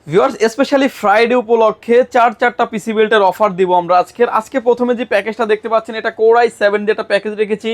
Viewers specially Friday উপলক্ষে চারটা পিসি বিল্টের offer দিব আমরা আজকে প্রথমে যে প্যাকেজটা দেখতে পাচ্ছেন এটা কোর i7 দিয়ে একটা প্যাকেজ রেখেছি।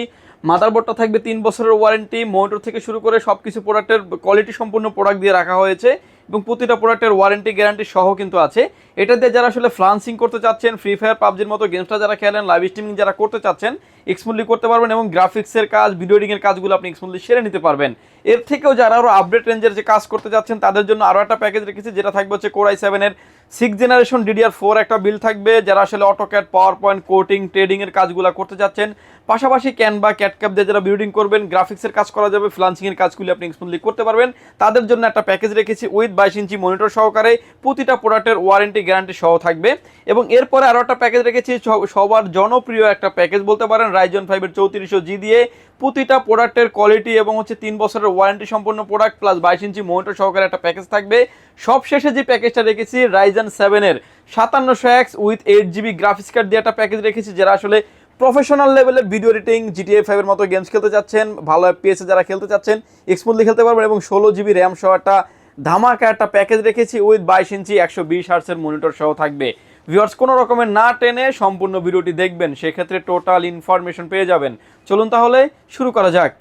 মাদারবোর্ডটা থাকবে 3 বছরের ওয়ারেন্টি, মনিটর থেকে শুরু করে সবকিছু প্রোডাক্টের কোয়ালিটি সম্পূর্ণ প্রোডাক্ট দিয়ে রাখা হয়েছে এবং প্রতিটা প্রোডাক্টের ওয়ারেন্টি গ্যারান্টি সহ কিন্তু আছে। এটা দিয়ে যারা আসলে ফ্লান্সিং করতে চাচ্ছেন, ফ্রি ফায়ার পাবজির মতো গেমসটা যারা খেলেন, লাইভ স্ট্রিমিং যারা করতে চাচ্ছেন এক্সমুথলি করতে পারবেন এবং গ্রাফিক্সের কাজ, ভিডিও এডিটিং এর কাজগুলো আপনি এক্সমুথলি সেরে নিতে পারবেন। এর থেকেও যারা আরো আপডেট রেঞ্জের যে কাজ করতে যাচ্ছেন তাদের জন্য আরো একটা প্যাকেজ রেখেছি, যেটা থাকবে হচ্ছে কোর i7 এর 6th জেনারেশন DDR4 একটা বিল থাকবে। যারা আসলে AutoCAD, power point, coding, trading এর কাজগুলো করতে যাচ্ছেন, পাশাপাশি ক্যানভা, ক্যাটক্যাপ দিয়ে যারা বিল্ডিং করবেন, গ্রাফিক্সের কাজ করা যাবে, ফ্লান্সিং এর কাজগুলি আপনি স্মুথলি করতে পারবেন, তাদের জন্য একটা প্যাকেজ রেখেছি উইথ 22 ইঞ্চি মনিটর সহকারে, প্রতিটা প্রোডাক্টের ওয়ারেন্টি গ্যারান্টি সহ থাকবে। এবং এরপরে আরো একটা প্যাকেজ রেখেছি, সবার জনপ্রিয় একটা প্যাকেজ বলতে পারেন, Ryzen 5 এর 3400G দিয়ে প্রতিটা প্রোডাক্টের কোয়ালিটি এবং হচ্ছে 3 বছরের ওয়ারেন্টি সম্পন্ন প্রোডাক্ট প্লাস 22 ইঞ্চি মনিটর সহকারে একটা প্যাকেজ থাকবে। সব শেষে যে প্যাকেজটা রেখেছি Ryzen 7 এর 5700X with 8GB graphics card দিয়ে একটা প্যাকেজ রেখেছি। যারা আসলে প্রফেশনাল লেভেলের ভিডিও এডিটিং, GTA 5 এর মতো গেমস খেলতে চাচ্ছেন, ভালো FPS এ যারা খেলতে চাচ্ছেন স্মুথলি খেলতে পারবেন এবং 16GB র্যাম সহ একটা ধামাকা একটা প্যাকেজ রেখেছি উইথ 22 ইঞ্চি 120 হার্টজের মনিটর সহ থাকবে। ভিউয়ার্স কোনো রকমের না টেনে সম্পূর্ণ ভিডিওটি দেখবেন, সেক্ষেত্রে টোটাল ইনফরমেশন পেয়ে যাবেন। চলুন তাহলে শুরু করা যাক।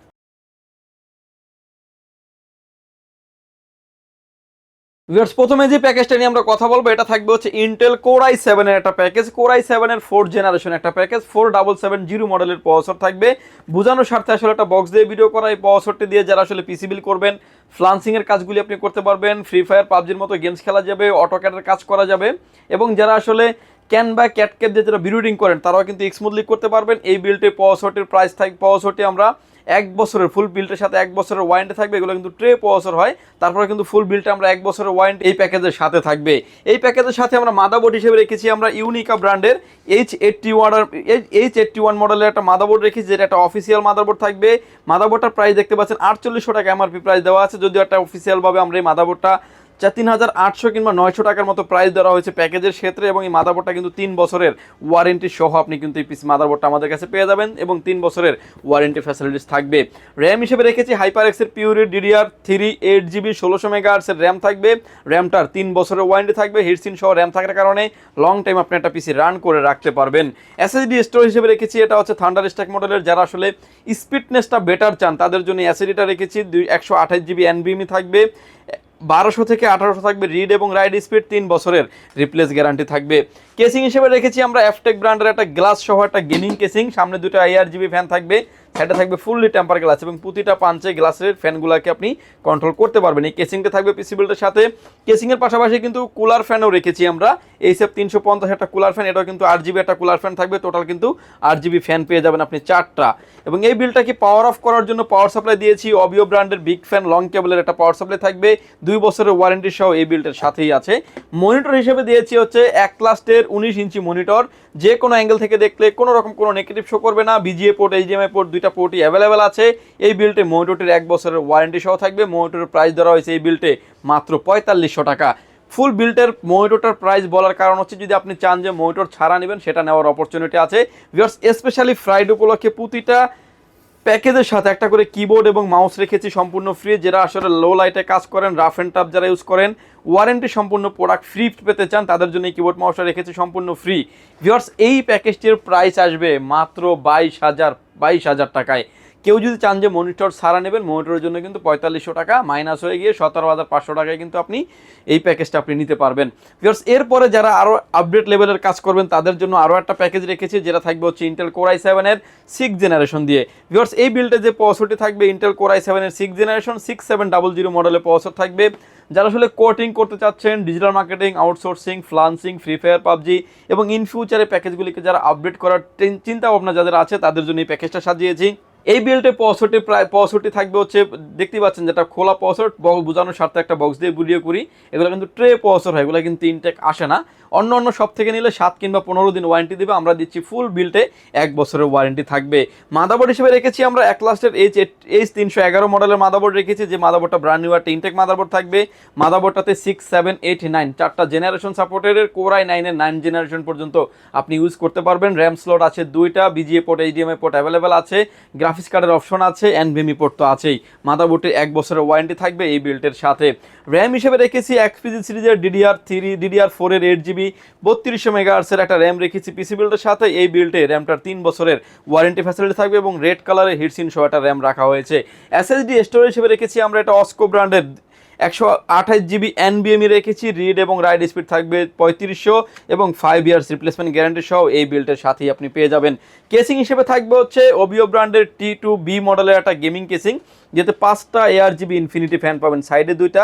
ভিউয়ার্স প্রথমে যে প্যাকেজটা নিয়ে আমরা কথা বলবো এটা থাকবে হচ্ছে ইন্টেল কোর i7 এর একটা প্যাকেজ। কোর i7 এর 4th জেনারেশন একটা প্যাকেজ, 4770 মডেলের প্রসেসর থাকবে। বোঝানোর স্বার্থে আসলে একটা বক্স দিয়ে ভিডিও করা, এই প্রসেসরটি দিয়ে যারা আসলে পিসি বিল করবেন, ফ্লান্সিং এর কাজগুলি আপনি করতে পারবেন, ফ্রি ফায়ার পাবজির মতো গেমস খেলা যাবে, অটোক্যাডের কাজ করা যাবে এবং যারা আসলে ক্যানভা, ক্যাটক্যাপ দিয়ে যারা ভিডিওডিং করেন তারাও কিন্তু স্মুথলি করতে পারবেন। এই বিল্ডে প্রসেসরটির প্রাইস থাকবে, প্রসেসরটি আমরা 1 বছরের ফুল বিল্টের সাথে 1 বছরের ওয়ারেন্টি থাকবে। এগুলো কিন্তু ট্রে প্রসেসর হয়, তারপরে কিন্তু ফুল বিল্টে আমরা 1 বছরের ওয়ারেন্টি এই প্যাকেজের সাথে থাকবে। এই প্যাকেজের সাথে আমরা মাদারবোর্ড হিসেবে রেখেছি আমরা ইউনিকা ব্র্যান্ডের H81 মডেলের একটা মাদারবোর্ড রেখেছি, যেটা একটা অফিসিয়াল মাদারবোর্ড থাকবে। মাদারবোর্ডটার প্রাইস দেখতে পাচ্ছেন 4800 টাকা এমআরপি প্রাইস দেওয়া আছে, যদিও একটা অফিসিয়ালভাবে আমরা এই মাদারবোর্ডটা 3800 কিংবা 900 টাকার মতো প্রাইস দেওয়া হয়েছে প্যাকেজের ক্ষেত্রে। এবং এই মাদারবোর্ডটা কিন্তু 3 বছরের ওয়ারেন্টি সহ আপনি কিন্তু এই পিসি মাদারবোর্ডটা আমাদের কাছে পেয়ে যাবেন এবং 3 বছরের ওয়ারেন্টি ফ্যাসিলিটিস থাকবে। র্যাম হিসেবে রেখেছি HyperX এর পিউরির DDR3 8GB 1600 মেগাহার্টজ এর র্যাম থাকবে। র্যামটার 3 বছরের ওয়ারেন্টি থাকবে। হিটসিন সহ র্যাম থাকার কারণে লং টাইম আপনি একটা পিসি রান করে রাখতে পারবেন। SSD স্টোরেজ হিসেবে রেখেছি, এটা হচ্ছে থান্ডারস্ট্যাক মডেলের। যারা আসলে স্পিডনেসটা বেটার চান তাদের জন্য SSDটা রেখেছি, 128GB NVMe থাকবে, 1200 থেকে 1800 থাকবে রিড এবং রাইট স্পিড, 3 বছরের রিপ্লেস গ্যারান্টি থাকবে। কেসিং হিসেবে রেখেছি আমরা এফটেক ব্র্যান্ডের একটা গ্লাস সহ একটা গেমিং কেসিং, সামনে দুটো IRGB ফ্যান থাকবে, সাইডে থাকবে ফুললি টেম্পার গ্লাস এবং প্রতিটা পাঞ্চে গ্লাসের ফ্যানগুলোকে আপনি কন্ট্রোল করতে পারবেন। এই কেসিংটা থাকবে পিসি বিল্ডের সাথে। কেসিংয়ের পাশাপাশি কিন্তু কুলার ফ্যানও রেখেছি আমরা, এইসব 350 একটা কুলার ফ্যান, এটাও কিন্তু 8GB একটা কুলার ফ্যান থাকবে। টোটাল কিন্তু 8GB ফ্যান পেয়ে যাবেন আপনি 4টা। এবং এই বিলটাকে পাওয়ার অফ করার জন্য পাওয়ার সাপ্লাই দিয়েছি অবিও ব্র্যান্ডের বিগ ফ্যান লং কেবলের একটা পাওয়ার সাপ্লাই থাকবে, 2 বছরের ওয়ারেন্টি সহ এই বিল্টের সাথেই আছে। মনিটর হিসেবে দিয়েছি হচ্ছে অ্যাক্লাস্টের 19 ইঞ্চি মনিটর, যে কোনো অ্যাঙ্গেল থেকে দেখলে কোনো রকম কোনো নেগেটিভ শো করবে না। বিজিএ পোর্ট, HDMI পোর্ট, দুইটা পোর্টই অ্যাভেলেবেল আছে। এই বিল্টে মনিটরটির 1 বছরের ওয়ারেন্টি সহ থাকবে। মনিটরের প্রাইস ধরা হয়েছে এই বিল্টে মাত্র 4500 টাকা। ফুল বিল্টের মনিটরটার প্রাইস বলার কারণ হচ্ছে যদি আপনি চান যে মনিটর ছাড়া নেবেন সেটা নেওয়ার অপরচুনিটি আছে। ভিউয়ার্স স্পেশালি ফ্রাইডে উপলক্ষে প্রতিটা প্যাকেজের সাথে একটা করে কিবোর্ড এবং মাউস রেখেছি সম্পূর্ণ ফ্রি। যারা আসলে লো লাইটে কাজ করেন, রাফ অ্যান্ড টাফ যারা ইউজ করেন, ওয়ারেন্টি সম্পূর্ণ প্রোডাক্ট ফ্রি পেতে চান, তাদের জন্য এই কিবোর্ড মাউসটা রেখেছি সম্পূর্ণ ফ্রি। ভিউয়ার্স এই প্যাকেজটির প্রাইস আসবে মাত্র 22,000 টাকায়। কেউ যদি চান যে মনিটর ছাড়া নেবেন, মনিটরের জন্য কিন্তু 4500 টাকা মাইনাস হয়ে গিয়ে 17,500 টাকায় কিন্তু আপনি এই প্যাকেজটা আপনি নিতে পারবেন। ভিউয়ার্স এরপরে যারা আরও আপডেট লেভেলের কাজ করবেন তাদের জন্য আরও একটা প্যাকেজ রেখেছি, যেটা থাকবে হচ্ছে ইন্টেল কোর i7 এর 6th জেনারেশন দিয়ে। ভিউয়ার্স এই বিল্ডে যে প্রসেসরটি থাকবে ইন্টেল কোর i7 এর 6th জেনারেশন 6700 মডেলের প্রসেসর থাকবে। যারা আসলে কোডিং করতে চাচ্ছেন, digital marketing, outsourcing, freelancing, free fire PUBG এবং ইন ফিউচারে প্যাকেজগুলিকে যারা আপডেট করার চিন্তা ভাবনা যাদের আছে তাদের জন্য এই প্যাকেজটা সাজিয়েছি। এই বিল্ডে পঁয়ষট্টি থাকবে হচ্ছে, দেখতে পাচ্ছেন যেটা খোলা প্রসেসর, বোঝানোর স্বার্থে একটা বক্স দিয়ে ভিডিও করি, এগুলো কিন্তু ট্রে প্রসেসর হয়, এগুলো কিন্তু ইনটেক আসে না। অন্য সব থেকে নিলে 7 কিংবা 15 দিন ওয়ারেন্টি দেবে, আমরা দিচ্ছি ফুল বিল্টে 1 বছরের ওয়ারেন্টি থাকবে। মাদারবোর্ড হিসেবে রেখেছি আমরা অ্যাক্লাস্টের H311 মডেলের মাদারবোর্ড রেখেছি, যে মাদারবোর্ডটা ব্র্যান্ড নিউ একটা ইনটেক মাদারবোর্ড থাকবে। মাদারবোর্ডটাতে 6, 7, 8, 9 4টা জেনারেশন সাপোর্টেড, কোর i9 এর 9 জেনারেশন পর্যন্ত আপনি ইউজ করতে পারবেন। র্যাম স্লট আছে 2টা, VGA port, HDMI port available আছে। গ্রাফিক্স কার্ডের অপশন আছে, এনভিএমই পোর্ট তো আছেই। মাদারবোর্ডের 1 বছরের ওয়ারেন্টি থাকবে এই বিল্টের সাথে। র্যাম হিসেবে রেখেছি এক্সপিজি সিরিজের DDR3 DDR4 এর 8GB 3200 মেগাহার্টজের একটা র্যাম রেখেছি পিসি বিল্ডের সাথে। এই বিল্ডে র্যামটার 3 বছরের ওয়ারেন্টি ফ্যাসিলিটি থাকবে এবং রেড কালারের হিটসিন সহ একটা র্যাম রাখা হয়েছে। এসএসডি স্টোরেজ হিসেবে রেখেছি আমরা এটা অস্কো ব্র্যান্ডের 128GB NVMe রেখেছি। রিড এবং রাইট স্পিড থাকবে 3500 এবং 5 ইয়ার্স রিপ্লেসমেন্ট গ্যারান্টি সহ এই বিল্টের সাথেই আপনি পেয়ে যাবেন। কেসিং হিসেবে থাকবে হচ্ছে ওবিও ব্র্যান্ডের T2B মডেলের একটা গেমিং কেসিং, যেতে 5টা ARGB ইনফিনিটি ফ্যান পাবেন, সাইডে 2টা,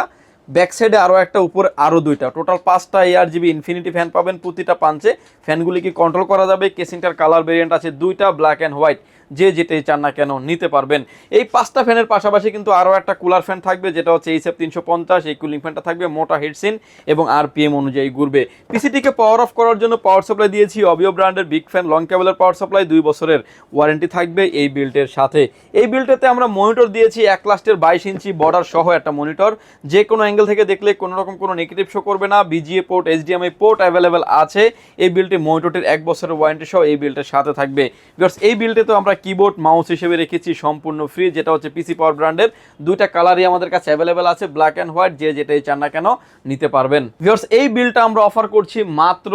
ব্যাক সাইডে আরও একটা, উপরে আরও 2টা, টোটাল 5টা ARGB ইনফিনিটি ফ্যান পাবেন প্রতিটা পাঞ্চে। ফ্যানগুলিকে কন্ট্রোল করা যাবে। কেসিংটার কালার ভেরিয়েন্ট আছে 2টা, ব্ল্যাক অ্যান্ড হোয়াইট, যে যেটাই চান না কেন নিতে পারবেন। এই 5টা ফ্যানের পাশাপাশি কিন্তু আরও একটা কুলার ফ্যান থাকবে, যেটা হচ্ছে HF350। এই কুলিং ফ্যানটা থাকবে মোটা হিটসিন এবং RPM অনুযায়ী ঘুরবে। পিসিটিকে পাওয়ার অফ করার জন্য পাওয়ার সাপ্লাই দিয়েছি ওবিও ব্র্যান্ডের বিগ ফ্যান লং কেবলের পাওয়ার সাপ্লাই, 2 বছরের ওয়ারেন্টি থাকবে এই বিল্টের সাথে। এই বিল্টেতে আমরা মনিটর দিয়েছি এক লাস্টের 22 ইঞ্চি বর্ডার সহ একটা মনিটর, যে কোনো অ্যাঙ্গেল থেকে দেখলে কোনো রকম কোনো নেগেটিভ শো করবে না। BGA port, HDMI port available আছে। এই বিল্টে মনিটরটির 1 বছরের ওয়ারেন্টি সহ এই বিল্টের সাথে থাকবে। বিকজ এই বিল্টে তো আমরা কিবোর্ড মাউস হিসেবে রেখেছি সম্পূর্ণ ফ্রি, যেটা হচ্ছে পিসি পাওয়ার ব্র্যান্ডের। 2টা কালারই আমাদের কাছে অ্যাভেলেবেল আছে, ব্ল্যাক অ্যান্ড হোয়াইট, যে যেটাই চান না কেন নিতে পারবেন। ভিউয়ার্স, এই বিলটা আমরা অফার করছি মাত্র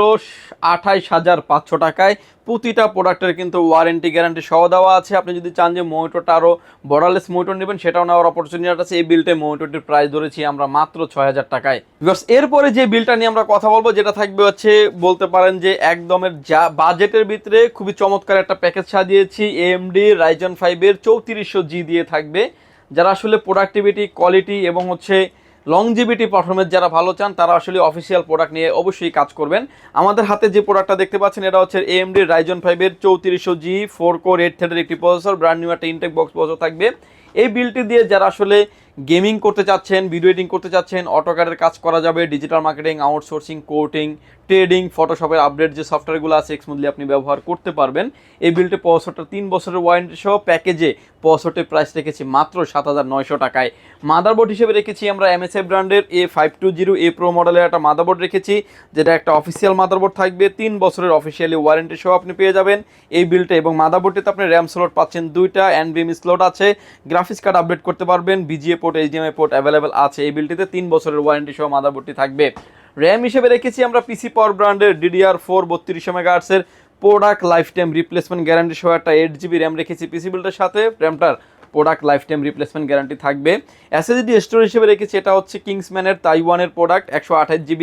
28,500 টাকায়। প্রতিটা প্রোডাক্টের কিন্তু ওয়ারেন্টি গ্যারান্টি সহ দেওয়া আছে। আপনি যদি চান যে মনিটরটা আরও বর্ডারলেস মনিটর নেবেন, সেটাও নেওয়ার অপরচুনিটি আছে। এই বিলটে মনিটরটির প্রাইস ধরেছি আমরা মাত্র 6,000 টাকায়। ভিউয়ার্স, এরপরে যে বিলটা নিয়ে আমরা কথা বলবো, যেটা থাকবে হচ্ছে বলতে পারেন যে একদমের যা বাজেটের ভিতরে খুবই চমৎকার একটা প্যাকেজ সাজিয়েছি। AMD Ryzen 5 এর 3400G দিয়ে থাকবে। যারা আসলে প্রোডাক্টিভিটি, কোয়ালিটি এবং হচ্ছে লংজিভিটি পারফরমেন্স যারা ভালো চান, তারা আসলে অফিসিয়াল প্রোডাক্ট নিয়ে অবশ্যই কাজ করবেন। আমাদের হাতে যে প্রোডাক্টটা দেখতে পাচ্ছেন, এটা হচ্ছে AMD Ryzen 5 এর 3400G 4 কোর 8 থ্রেডের একটি প্রসেসর, ব্র্যান্ড নিউ একটা ইনটেক বক্স প্রসেসর থাকবে। এই বিলটি দিয়ে যারা আসলে গেমিং করতে চাচ্ছেন, ভিডিও এডিটিং করতে চাচ্ছেন, অটোক্যাডের কাজ করা যাবে, digital marketing, outsourcing, coding, trading, ফটোশপের আপডেট যে সফটওয়্যারগুলো আছে স্মুথলি আপনি ব্যবহার করতে পারবেন। এই বিলটে 65টা 3 বছরের ওয়ারেন্টি সহ প্যাকেজে 65 প্রাইস রেখেছি মাত্র 7,900 টাকায়। মাদারবোর্ড হিসেবে রেখেছি আমরা MSI ব্র্যান্ডের A520A Pro মডেলের একটা মাদারবোর্ড রেখেছি, যেটা একটা অফিসিয়াল মাদারবোর্ড থাকবে। 3 বছরের অফিসিয়ালি ওয়ারেন্টি সহ আপনি পেয়ে যাবেন এই বিলটে। এবং মাদারবোর্ডটিতে আপনি র্যাম স্লট পাচ্ছেন 2টা, NVMe স্লট আছে, গ্রাফিক্স কার্ড আপডেট করতে পারবেন, BGA port, HDMI port available আছে। এই বিলটিতে 3 বছরের ওয়ারেন্টি সহ মাদারবোর্ডটি থাকবে। র্যাম হিসেবে রেখেছি আমরা পিসি পাওয়ার ব্র্যান্ডের DDR4 3200 মেগাহার্টজের product lifetime replacement guarantee সহ একটা 8GB র্যাম রেখেছি পিসি বিল্ডের সাথে। র্যামটার product lifetime replacement guarantee থাকবে। এসএসডি স্টোরেজ হিসেবে রেখেছি, এটা হচ্ছে কিংসম্যানের তাইওয়ানের প্রোডাক্ট, 128GB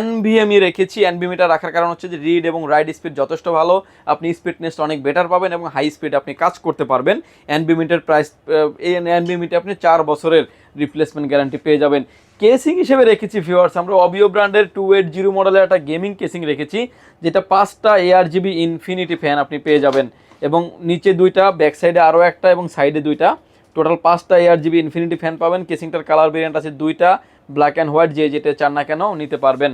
NVMe রেখেছি। NVMeটা রাখার কারণ হচ্ছে যে রিড এবং রাইট স্পিড যথেষ্ট ভালো, আপনি স্পিডনেস অনেক বেটার পাবেন এবং হাই স্পিড আপনি কাজ করতে পারবেন। NVMeটার প্রাইস, এই NVMeটা আপনি 4 বছরের রিপ্লেসমেন্ট গ্যারান্টি পেয়ে যাবেন। কেসিং হিসেবে রেখেছি ভিউয়ার্স, আমরা ওবিও ব্র্যান্ডের 280 মডেলের একটা গেমিং কেসিং রেখেছি, যেটা 5টা ARGB ইনফিনিটি ফ্যান আপনি পেয়ে যাবেন এবং নিচে 2টা, ব্যাক সাইডে আরও একটা এবং সাইডে 2টা, টোটাল 5টা ARGB ইনফিনিটি ফ্যান পাবেন। কেসিংটার কালার ভেরিয়েন্ট আছে 2টা, ব্ল্যাক অ্যান্ড হোয়াইট, যে যেটা চান না কেন নিতে পারবেন।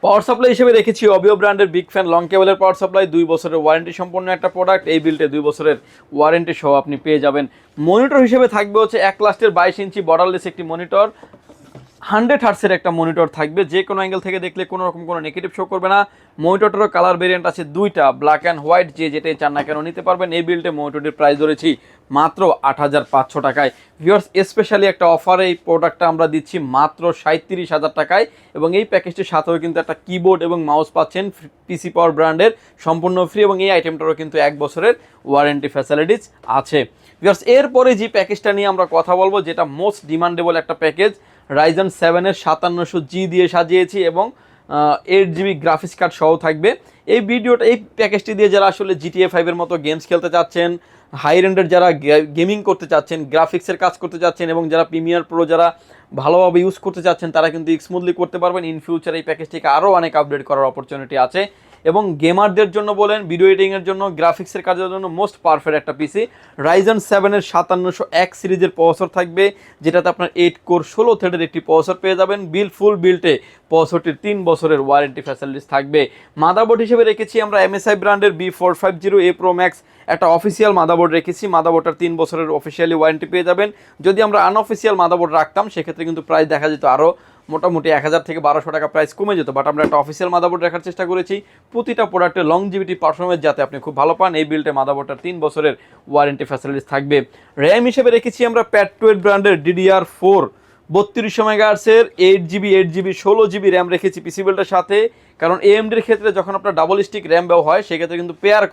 পাওয়ার সাপ্লাই হিসেবে রেখেছি ওবিও ব্র্যান্ডের বিগ ফ্যান লং কেবলের পাওয়ার সাপ্লাই, 2 বছরের ওয়ারেন্টি সম্পন্ন একটা প্রোডাক্ট। এই বিলটে 2 বছরের ওয়ারেন্টি সহ আপনি পেয়ে যাবেন। মনিটর হিসেবে থাকবে হচ্ছে এক লাস্টের 22 ইঞ্চি বর্ডারলেস একটি মনিটর, 100 হার্টসের একটা মনিটর থাকবে, যে কোনো অ্যাঙ্গেল থেকে দেখলে কোনো রকম কোনো নেগেটিভ শো করবে না। মনিটরটারও কালার ভেরিয়েন্ট আছে 2টা, ব্ল্যাক অ্যান্ড হোয়াইট, যে যেটাই চান না কেন নিতে পারবেন। এই বিলটে মনিটরটির প্রাইস ধরেছি মাত্র 8,500 টাকায়। ভিউয়ার্স, স্পেশালি একটা অফারে এই প্রোডাক্টটা আমরা দিচ্ছি মাত্র 37,000 টাকায় এবং এই প্যাকেজটির সাথেও কিন্তু একটা কিবোর্ড এবং মাউস পাচ্ছেন পিসি পাওয়ার ব্র্যান্ডের সম্পূর্ণ ফ্রি এবং এই আইটেমটারও কিন্তু 1 বছরের ওয়ারেন্টি ফ্যাসিলিটিস আছে। ভিউয়ার্স, এরপরে যে প্যাকেজটা নিয়ে আমরা কথা বলবো, যেটা মোস্ট ডিমান্ডেবল একটা প্যাকেজ, Ryzen 7 এর 5700G দিয়ে সাজিয়েছি এবং 8GB গ্রাফিক্স কার্ড সহ থাকবে। এই প্যাকেজটি দিয়ে যারা আসলে GTA 5 এর মতো গেমস খেলতে চাচ্ছেন, হাই রেন্ডের যারা গেমিং করতে চাচ্ছেন, গ্রাফিক্সের কাজ করতে চাচ্ছেন এবং যারা প্রিমিয়ার প্রো যারা ভালোভাবে ইউজ করতে চাচ্ছেন, তারা কিন্তু স্মুথলি করতে পারবেন। ইন ফিউচার এই প্যাকেজটিকে আরও অনেক আপডেট করার অপরচুনিটি আছে এবং গেমারদের জন্য বলেন, ভিডিও এডিটিংয়ের জন্য, গ্রাফিক্সের কাজের জন্য মোস্ট পারফেক্ট একটা পিসি। Ryzen 7 এর 5700X সিরিজের প্রসেসর থাকবে, যেটাতে আপনার 8 কোর 16 থ্রেডের একটি প্রসেসর পেয়ে যাবেন। ফুল বিল্টে প্রসেসরটির 3 বছরের ওয়ারেন্টি ফ্যাসিলিটিস থাকবে। মাদারবোর্ড হিসেবে রেখেছি আমরা MSI ব্র্যান্ডের B450A Pro Max, একটা অফিসিয়াল মাদারবোর্ড রেখেছি। মাদারবোর্ডটার 3 বছরের অফিসিয়ালি ওয়ারেন্টি পেয়ে যাবেন। যদি আমরা আনঅফিসিয়াল মাদারবোর্ড রাখতাম, সেক্ষেত্রে কিন্তু প্রাইস দেখা যেত আরও মোটামুটি 1000 থেকে 1200 টাকা প্রাইস কমে যেত, বাট আমরা একটা অফিসিয়াল মাদারবোর্ড রাখার চেষ্টা করেছি প্রতিটা প্রোডাক্টের লংজিভিটি পারফরমেন্স যাতে আপনি খুব ভালো পান। এই বিল্ডে মাদারবোর্ডটার 3 বছরের ওয়ারেন্টি ফ্যাসিলিটিস থাকবে। র্যাম হিসেবে রেখেছি আমরা প্যাড-টু-এড ব্র্যান্ডের DDR4 32 মেগাহার্টজের 8GB 16GB র্যাম রেখেছি পিসি বিল্ডের সাথে, কারণ AMDর ক্ষেত্রে যখন আপনার ডাবল স্টিক র্যাম ব্যবহার হয় সেক্ষেত্রে কিন্তু পেয়ার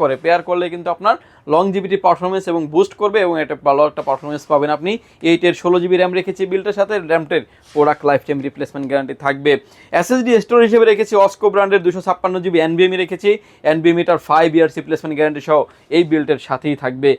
করলে কিন্তু আপনার লংজিভিটি পারফরমেন্স এবং বুস্ট করবে এবং এটা ভালো একটা পারফরমেন্স পাবেন আপনি। 8 16GB র্যাম রেখেছি বিল্ডের সাথে, র্যামটের product lifetime replacement guarantee থাকবে। এসএসডি স্টোরেজ হিসেবে রেখেছি অস্কো ব্র্যান্ডের 256GB NVMe রেখেছি, NVMeটার 5 ইয়ার্স রিপ্লেসমেন্ট গ্যারান্টি সহ এই বিল্ডের সাথেই থাকবে।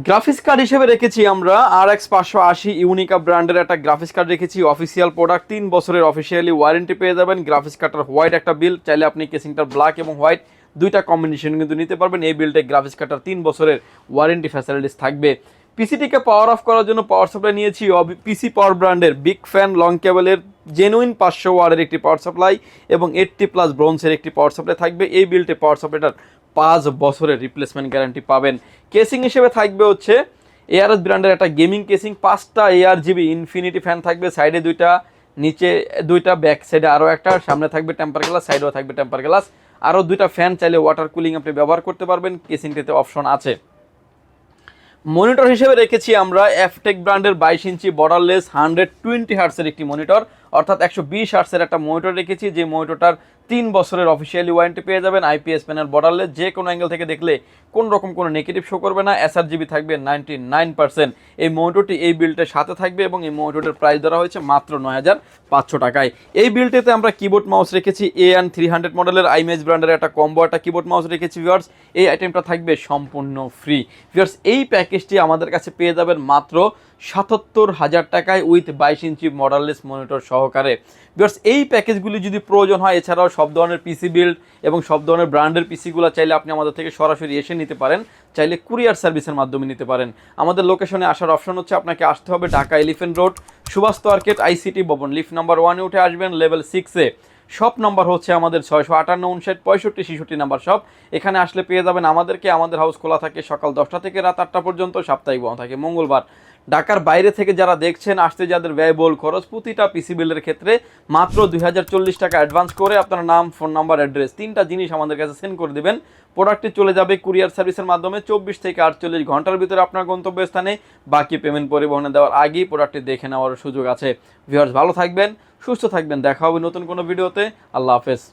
গ্রাফিক্স কার্ড হিসেবে রেখেছি আমরা RX 580 ইউনিকা ব্র্যান্ডের একটা গ্রাফিক্স কার্ড রেখেছি, অফিসিয়াল প্রোডাক্ট, 3 বছরের অফিসিয়ালি ওয়ারেন্টি পেয়ে যাবেন। গ্রাফিক্স কার্ডটার হোয়াইট একটা বিল, চাইলে আপনি কেসিংটার ব্ল্যাক এবং হোয়াইট দুইটা কম্বিনেশন কিন্তু নিতে পারবেন। এই বিল্ডে গ্রাফিক্স কার্ডটার 3 বছরের ওয়ারেন্টি ফ্যাসিলিটিস থাকবে। পিসিটিকে পাওয়ার অফ করার জন্য পাওয়ার সাপ্লাই নিয়েছি পিসি পাওয়ার ব্র্যান্ডের বিগ ফ্যান লং কেবলের জেনুইন 500 ওয়াটের একটি পাওয়ার সাপ্লাই এবং 80+ ব্রোঞ্জের একটি পাওয়ার সাপ্লাই থাকবে। এই বিল্ডে পাওয়ার সাপ্লাইটার 5 বছরের রিপ্লেসমেন্ট গ্যারান্টি পাবেন। কেসিং হিসেবে থাকবে হচ্ছে ARS ব্র্যান্ডের একটা গেমিং কেসিং, 5টা ARGB ইনফিনিটি ফ্যান থাকবে, সাইডে 2টা, নিচে 2টা, ব্যাক সাইডে আরও একটা, সামনে থাকবে টেম্পার গ্লাস, সাইডেও থাকবে টেম্পার গ্লাস, আরও 2টা ফ্যান, চাইলে ওয়াটার কুলিং আপনি ব্যবহার করতে পারবেন, কেসিংটিতে অপশন আছে। মনিটর হিসেবে রেখেছি আমরা এফটেক ব্র্যান্ডের 22 ইঞ্চি বর্ডারলেস 120 হার্টসের একটি মনিটর, অর্থাৎ 120 হার্টসের একটা মনিটর রেখেছি, যে মনিটরটার 3 বছরের অফিসিয়ালি ওয়ারেন্টি পেয়ে যাবেন। IPS প্যানেল বর্ডারলেস, যে কোনো অ্যাঙ্গেল থেকে দেখলে কোন রকম কোনো নেগেটিভ শো করবে না। SRGB থাকবে 99%। এই মনিটরটি এই বিল্ডের সাথে থাকবে এবং এই মনিটরের প্রাইস ধরা হয়েছে মাত্র 9500 টাকায়। এই বিল্ডটিতে আমরা কিবোর্ড মাউস রেখেছি AN 300 মডেলের ইমেজ ব্র্যান্ডের একটা কম্বো একটা কিবোর্ড মাউস রেখেছি ভিউয়ার্স। এই আইটেমটা থাকবে সম্পূর্ণ ফ্রি ভিউয়ার্স। এই প্যাকেজটি আমাদের কাছে পেয়ে যাবেন মাত্র 77,000 টাকায় উইথ 22 ইঞ্চি মডেললেস মনিটর সহকারে। ভিউয়ার্স, এই প্যাকেজগুলি যদি প্রয়োজন হয়, এছাড়াও সব ধরনের পিসি বিল্ড এবং সব ধরনের ব্র্যান্ডের পিসিগুলো চাইলে আপনি আমাদের থেকে সরাসরি এসে নিতে পারেন, চাইলে কুরিয়ার সার্ভিসের মাধ্যমে নিতে পারেন। আমাদের লোকেশনে আসার অপশন হচ্ছে আপনাকে আসতে হবে Dhaka Elephant Road Subhash Market ICT Bhaban, lift number 1-এ উঠে আসবেন, লেভেল 6-এ। শপ নাম্বার হচ্ছে আমাদের 658 59 65 66 নাম্বার শপ। এখানে আসলে পেয়ে যাবেন আমাদেরকে। আমাদের হাউস খোলা থাকে সকাল 10টা থেকে রাত 8টা পর্যন্ত, সাপ্তাহিক বন্ধ থাকে মঙ্গলবার। ঢাকার বাইরে থেকে যারা দেখছেন, আসতে যাদের ব্যয়বহুল খরচ, প্রতিটা পিসি বিলের ক্ষেত্রে মাত্র 2040 টাকা অ্যাডভান্স করে আপনার নাম, ফোন নাম্বার, অ্যাড্রেস 3টা জিনিস আমাদের কাছে সেন্ড করে দেবেন। প্রোডাক্টটি চলে যাবে কুরিয়ার সার্ভিসের মাধ্যমে 24 থেকে 48 ঘন্টার ভিতরে আপনার গন্তব্যস্থানে। বাকি পেমেন্ট পরিবহনে দেওয়ার আগেই প্রোডাক্টটি দেখে নেওয়ার সুযোগ আছে। ভিউয়ার্স, ভালো থাকবেন, সুস্থ থাকবেন, দেখা হবে নতুন কোনো ভিডিওতে। আল্লাহ হাফেজ।